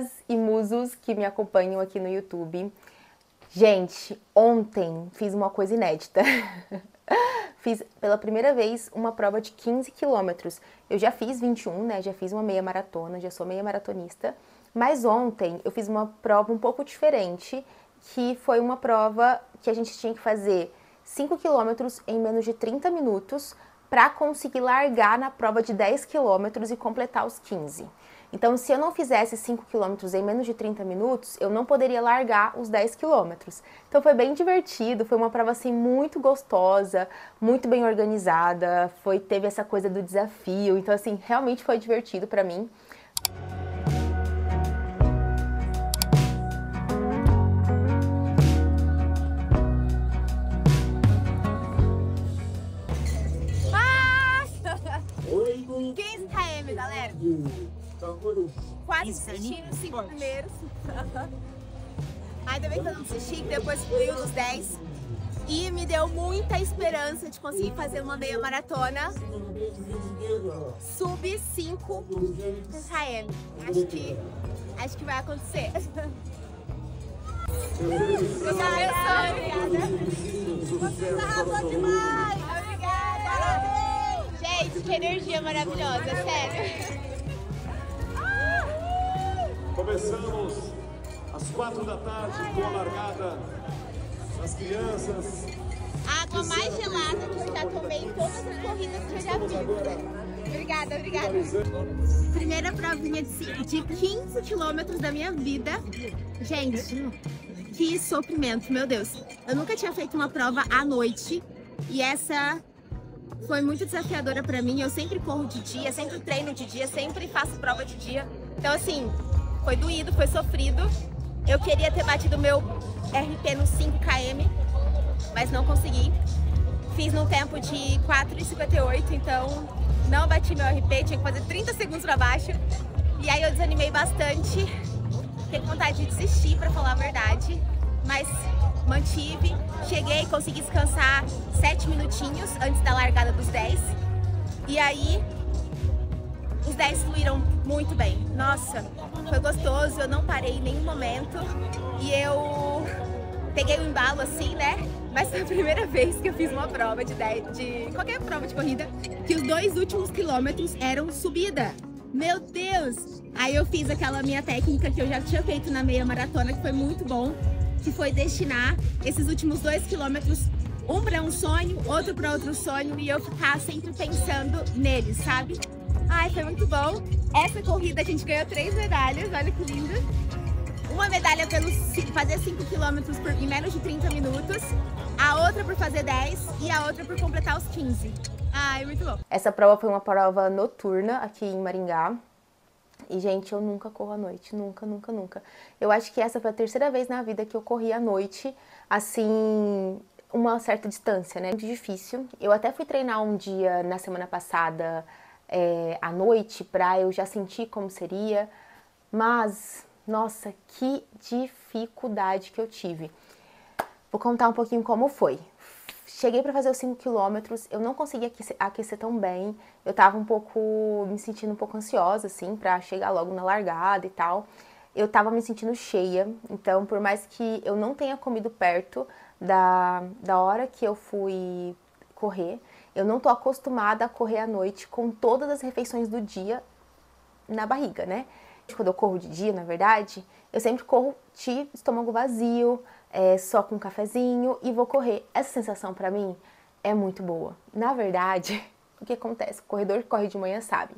musas e musos que me acompanham aqui no YouTube. Gente, ontem fiz uma coisa inédita. Fiz pela primeira vez uma prova de 15 quilômetros. Eu já fiz 21, né? Já fiz uma meia maratona, já sou meia maratonista. Mas ontem eu fiz uma prova um pouco diferente, que foi uma prova que a gente tinha que fazer 5 quilômetros em menos de 30 minutos para conseguir largar na prova de 10 quilômetros e completar os 15. Então, se eu não fizesse 5 quilômetros em menos de 30 minutos, eu não poderia largar os 10 quilômetros. Então, foi bem divertido, foi uma prova, assim, muito gostosa, muito bem organizada, teve essa coisa do desafio, então, assim, realmente foi divertido para mim. Oi, 15 km, galera. Quase desisti nos 5 primeiros. Ainda bem que eu não desisti, que depois fui nos 10. E me deu muita esperança de conseguir fazer uma meia maratona sub 5 km. Acho que vai acontecer. Obrigada. Você arrasou demais. Obrigada. Gente, que energia maravilhosa, sério. Começamos às 4 da tarde com a largada das crianças. A água mais gelada que eu já tomei em todas as corridas que eu já fiz. Obrigada. Primeira provinha de 15 quilômetros da minha vida. Gente, que sofrimento, meu Deus. Eu nunca tinha feito uma prova à noite e essa foi muito desafiadora pra mim. Eu sempre corro de dia, sempre treino de dia, sempre faço prova de dia. Então, assim, foi doído, foi sofrido. Eu queria ter batido meu RP nos 5 km, mas não consegui. Fiz num tempo de 4,58, então não bati meu RP, tinha que fazer 30 segundos pra baixo. E aí eu desanimei bastante, fiquei com vontade de desistir, pra falar a verdade. Mas mantive, cheguei, consegui descansar 7 minutinhos antes da largada dos 10. E aí, os 10 fluíram muito bem. Nossa, foi gostoso, eu não parei em nenhum momento. E eu peguei o embalo assim, né? Mas foi a primeira vez que eu fiz uma prova de qualquer prova de corrida, que os 2 últimos quilômetros eram subida. Meu Deus! Aí eu fiz aquela minha técnica que eu já tinha feito na meia maratona, que foi muito bom, que foi destinar esses últimos 2 quilômetros, um para um sonho, outro para outro sonho, e eu ficar sempre pensando neles, sabe? Ai, foi muito bom. Essa corrida a gente ganhou 3 medalhas, olha que lindo. Uma medalha pelo fazer 5 quilômetros em menos de 30 minutos, a outra por fazer 10 e a outra por completar os 15. Ai, muito bom. Essa prova foi uma prova noturna aqui em Maringá. E, gente, eu nunca corro à noite, nunca. Eu acho que essa foi a 3ª vez na vida que eu corri à noite, assim, uma certa distância, né? Muito difícil. Eu até fui treinar um dia na semana passada à noite pra eu já sentir como seria, mas, nossa, que dificuldade que eu tive. Vou contar um pouquinho como foi. Cheguei para fazer os 5 quilômetros, eu não consegui aquecer tão bem, eu tava me sentindo um pouco ansiosa, assim, pra chegar logo na largada e tal. Eu tava me sentindo cheia, então por mais que eu não tenha comido perto da hora que eu fui correr, eu não tô acostumada a correr à noite com todas as refeições do dia na barriga, né? Quando eu corro de dia, na verdade, eu sempre corro de estômago vazio, só com um cafezinho e vou correr. Essa sensação pra mim é muito boa. Na verdade, o que acontece? O corredor que corre de manhã sabe.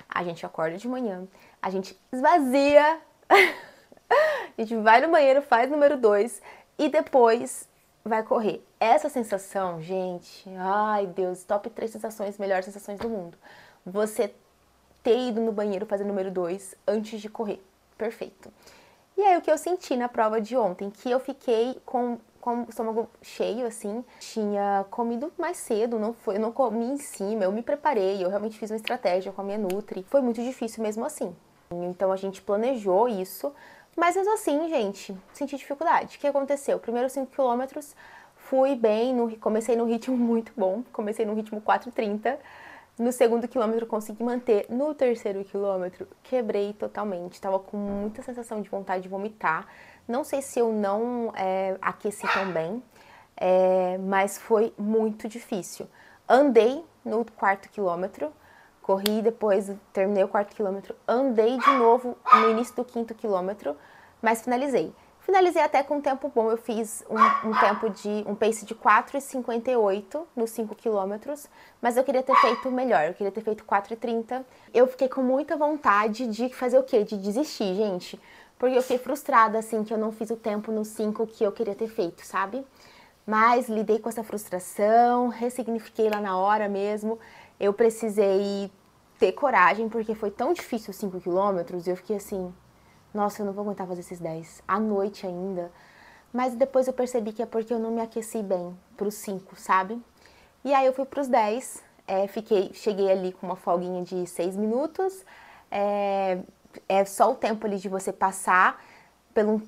A gente acorda de manhã, a gente esvazia, a gente vai no banheiro, faz número 2 e depois vai correr. Essa sensação, gente, ai Deus, top 3 sensações, melhores sensações do mundo. Você ter ido no banheiro fazer número 2 antes de correr. Perfeito. E aí o que eu senti na prova de ontem, que eu fiquei com o estômago cheio, assim, tinha comido mais cedo, eu não comi em cima, eu me preparei, eu realmente fiz uma estratégia com a minha Nutri. Foi muito difícil mesmo assim. Então a gente planejou isso, mas mesmo assim, gente, senti dificuldade. O que aconteceu? Primeiros 5 quilômetros fui bem, comecei no ritmo muito bom, comecei no ritmo 4,30. No segundo quilômetro consegui manter. No terceiro quilômetro quebrei totalmente. Tava com muita sensação de vontade de vomitar. Não sei se eu não aqueci tão bem, mas foi muito difícil. Andei no quarto quilômetro, corri, depois terminei o quarto quilômetro, andei de novo no início do quinto quilômetro, mas finalizei. Finalizei até com um tempo bom, eu fiz um pace de 4,58 nos 5 quilômetros, mas eu queria ter feito melhor, eu queria ter feito 4,30. Eu fiquei com muita vontade de fazer o quê? De desistir, gente, porque eu fiquei frustrada, assim, que eu não fiz o tempo nos 5 que eu queria ter feito, sabe? Mas lidei com essa frustração, ressignifiquei lá na hora mesmo, eu precisei ter coragem, porque foi tão difícil os 5 quilômetros, e eu fiquei assim... Nossa, eu não vou aguentar fazer esses 10, à noite ainda. Mas depois eu percebi que é porque eu não me aqueci bem pros 5, sabe? E aí eu fui pros 10, cheguei ali com uma folguinha de 6 minutos. É só o tempo ali de você passar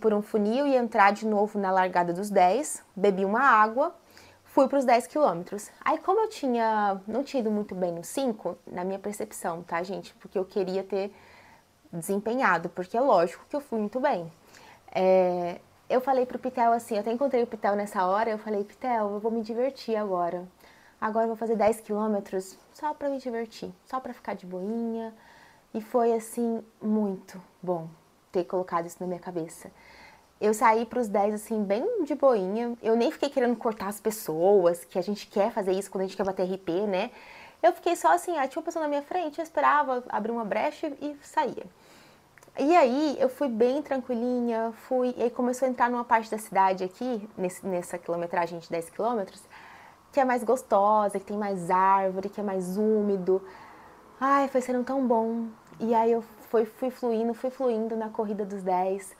por um funil e entrar de novo na largada dos 10. Bebi uma água, fui pros 10 quilômetros. Aí como eu não tinha ido muito bem no 5, na minha percepção, tá, gente? Porque eu queria ter... desempenhado, porque é lógico que eu fui muito bem. Eu falei pro Pitel assim, eu até encontrei o Pitel nessa hora, eu falei, Pitel, eu vou me divertir agora. Agora eu vou fazer 10 quilômetros só pra me divertir, só pra ficar de boinha. E foi assim, muito bom ter colocado isso na minha cabeça. Eu saí pros 10 assim, bem de boinha, eu nem fiquei querendo cortar as pessoas, que a gente quer fazer isso quando a gente quer bater RP, né? Eu fiquei só assim, tinha uma pessoa na minha frente, eu esperava abrir uma brecha e saía. E aí eu fui bem tranquilinha, e aí começou a entrar numa parte da cidade aqui, nessa quilometragem de 10 quilômetros, que é mais gostosa, que tem mais árvore, que é mais úmido. Ai, foi sendo tão bom. E aí eu fui fluindo na corrida dos 10.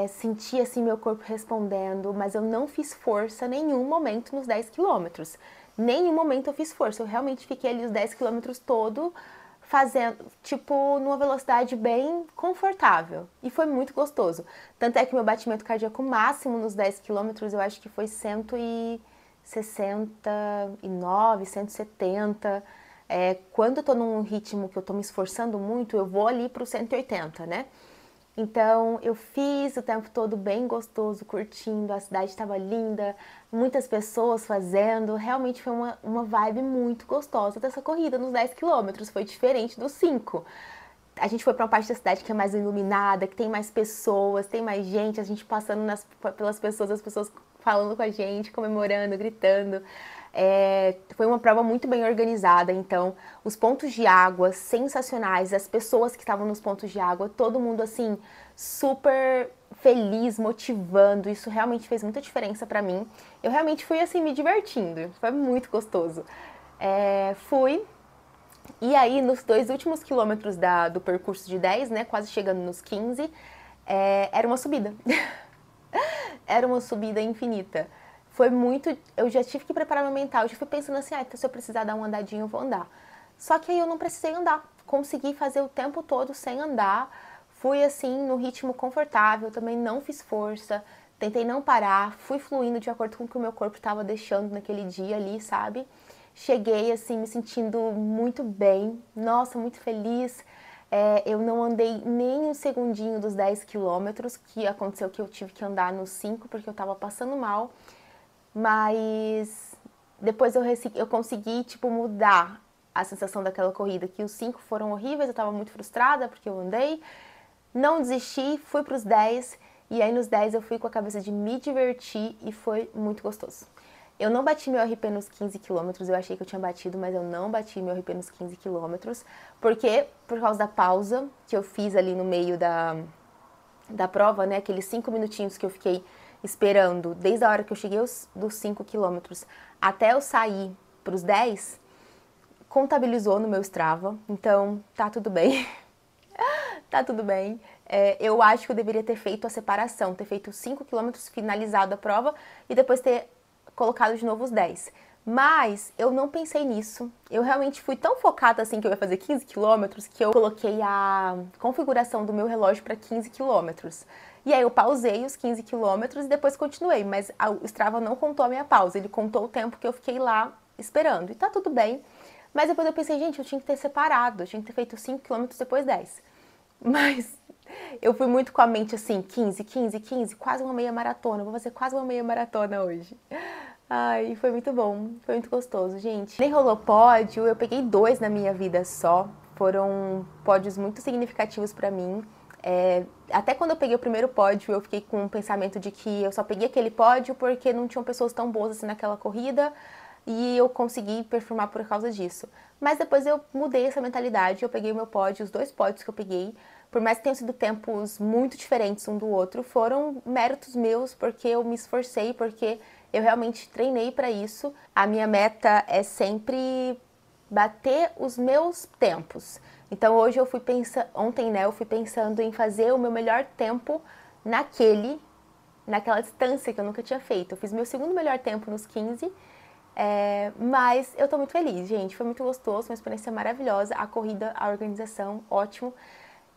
Senti assim meu corpo respondendo, mas eu não fiz força nenhum momento nos 10 quilômetros. Nenhum momento eu fiz força, eu realmente fiquei ali os 10 quilômetros todo fazendo, tipo, numa velocidade bem confortável. E foi muito gostoso. Tanto é que meu batimento cardíaco máximo nos 10 quilômetros eu acho que foi 169, 170. Quando eu tô num ritmo que eu tô me esforçando muito, eu vou ali pro 180, né? Então, eu fiz o tempo todo bem gostoso, curtindo, a cidade estava linda, muitas pessoas fazendo, realmente foi uma vibe muito gostosa dessa corrida nos 10 quilômetros, foi diferente dos 5. A gente foi para uma parte da cidade que é mais iluminada, que tem mais pessoas, tem mais gente, a gente passando pelas pessoas, as pessoas falando com a gente, comemorando, gritando. Foi uma prova muito bem organizada, então os pontos de água sensacionais, as pessoas que estavam nos pontos de água, todo mundo assim super feliz, motivando, isso realmente fez muita diferença pra mim. Eu realmente fui assim me divertindo, foi muito gostoso. E aí nos 2 últimos quilômetros do percurso de 10, né, quase chegando nos 15, era uma subida. Era uma subida infinita. Foi muito... Eu já tive que preparar meu mental. Eu já fui pensando assim, se eu precisar dar uma andadinha, eu vou andar. Só que aí eu não precisei andar. Consegui fazer o tempo todo sem andar. Fui assim, no ritmo confortável. Também não fiz força. Tentei não parar. Fui fluindo de acordo com o que o meu corpo estava deixando naquele dia ali, sabe? Cheguei assim, me sentindo muito bem. Nossa, muito feliz. Eu não andei nem um segundinho dos 10 quilômetros, que aconteceu que eu tive que andar nos 5, porque eu tava passando mal. Mas depois eu consegui, tipo, mudar a sensação daquela corrida, que os 5 foram horríveis, eu tava muito frustrada porque eu andei. Não desisti, fui pros 10, e aí nos 10 eu fui com a cabeça de me divertir e foi muito gostoso. Eu não bati meu RP nos 15 quilômetros, eu achei que eu tinha batido, mas eu não bati meu RP nos 15 quilômetros, porque por causa da pausa que eu fiz ali no meio da prova, né, aqueles 5 minutinhos que eu fiquei esperando, desde a hora que eu cheguei dos 5 quilômetros até eu sair pros 10, contabilizou no meu Strava, então tá tudo bem. Tá tudo bem. Eu acho que eu deveria ter feito a separação, ter feito 5 quilômetros, finalizado a prova e depois ter colocado de novo os 10. Mas eu não pensei nisso. Eu realmente fui tão focada assim que eu ia fazer 15 quilômetros que eu coloquei a configuração do meu relógio para 15 quilômetros. E aí eu pausei os 15 quilômetros e depois continuei, mas o Strava não contou a minha pausa, ele contou o tempo que eu fiquei lá esperando. E tá tudo bem. Mas depois eu pensei, gente, eu tinha que ter separado, eu tinha que ter feito 5 km depois 10. Mas eu fui muito com a mente assim, 15, 15, 15, quase uma meia maratona. Vou fazer quase uma meia maratona hoje. Ai, foi muito bom, foi muito gostoso, gente. Nem rolou pódio, eu peguei 2 na minha vida só. Foram pódios muito significativos pra mim. Até quando eu peguei o primeiro pódio, eu fiquei com o pensamento de que eu só peguei aquele pódio porque não tinham pessoas tão boas assim naquela corrida. E eu consegui performar por causa disso. Mas depois eu mudei essa mentalidade, eu peguei o meu pódio, os 2 pódios que eu peguei, por mais que tenham sido tempos muito diferentes um do outro, foram méritos meus, porque eu me esforcei, porque eu realmente treinei para isso. A minha meta é sempre bater os meus tempos. Então hoje eu fui pensando, ontem, né, eu fui pensando em fazer o meu melhor tempo naquela distância que eu nunca tinha feito. Eu fiz meu segundo melhor tempo nos 15, mas eu tô muito feliz, gente. Foi muito gostoso, uma experiência maravilhosa. A corrida, a organização, ótimo.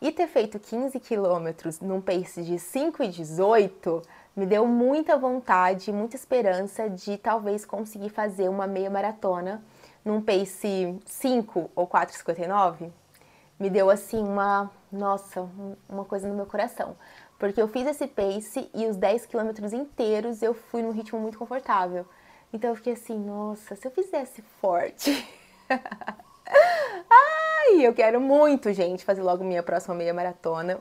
E ter feito 15 quilômetros num pace de 5:18 me deu muita vontade, muita esperança de talvez conseguir fazer uma meia maratona num pace 5 ou 4:59. Me deu assim uma coisa no meu coração. Porque eu fiz esse pace e os 10 quilômetros inteiros eu fui num ritmo muito confortável. Então eu fiquei assim, nossa, se eu fizesse forte. Ai, eu quero muito, gente, fazer logo minha próxima meia maratona.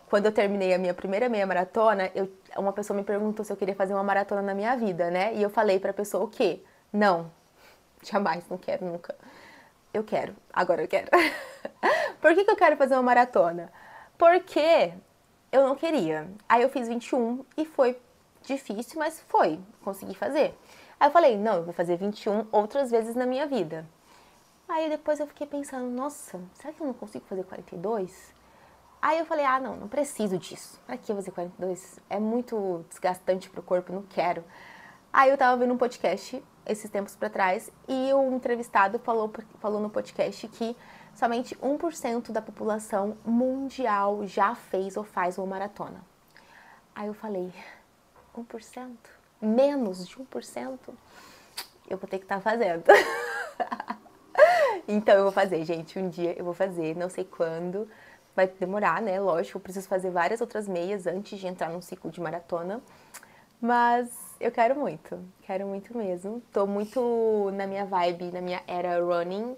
Quando eu terminei a minha primeira meia maratona, uma pessoa me perguntou se eu queria fazer uma maratona na minha vida, né? E eu falei pra pessoa o quê? Não, jamais, não quero, nunca. Eu quero, agora eu quero. Por que eu quero fazer uma maratona? Porque eu não queria. Aí eu fiz 21 e foi difícil, mas consegui fazer. Aí eu falei, não, eu vou fazer 21 outras vezes na minha vida. Aí depois eu fiquei pensando, nossa, será que eu não consigo fazer 42? Aí eu falei, não preciso disso. Pra que eu fazer 42? É muito desgastante pro corpo, não quero. Aí eu tava vendo um podcast esses tempos pra trás e o entrevistado falou no podcast que somente 1% da população mundial já fez ou faz uma maratona. Aí eu falei, 1%? Menos de 1%? Eu vou ter que estar fazendo. Então eu vou fazer, gente, um dia eu vou fazer, não sei quando, vai demorar, né, lógico, eu preciso fazer várias outras meias antes de entrar num ciclo de maratona, mas eu quero muito mesmo, tô muito na minha vibe, na minha era running,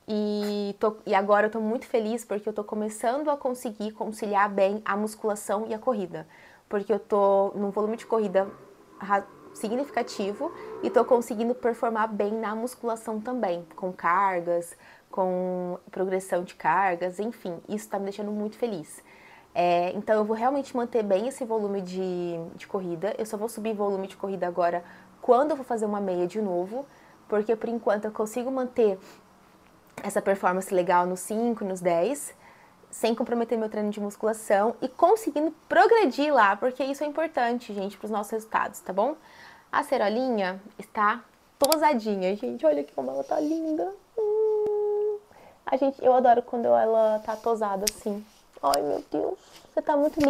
e agora eu tô muito feliz porque eu tô começando a conseguir conciliar bem a musculação e a corrida, porque eu tô num volume de corrida significativo e tô conseguindo performar bem na musculação também, com cargas, com progressão de cargas, enfim, isso tá me deixando muito feliz. Então eu vou realmente manter bem esse volume de corrida, eu só vou subir volume de corrida agora quando eu for fazer uma meia de novo, porque por enquanto eu consigo manter essa performance legal nos 5, nos 10, sem comprometer meu treino de musculação e conseguindo progredir lá, porque isso é importante, gente, para os nossos resultados, tá bom? A cerolinha está tosadinha, gente, olha como ela tá linda. Eu adoro quando ela tá tosada assim. Ai, meu Deus, você tá muito linda.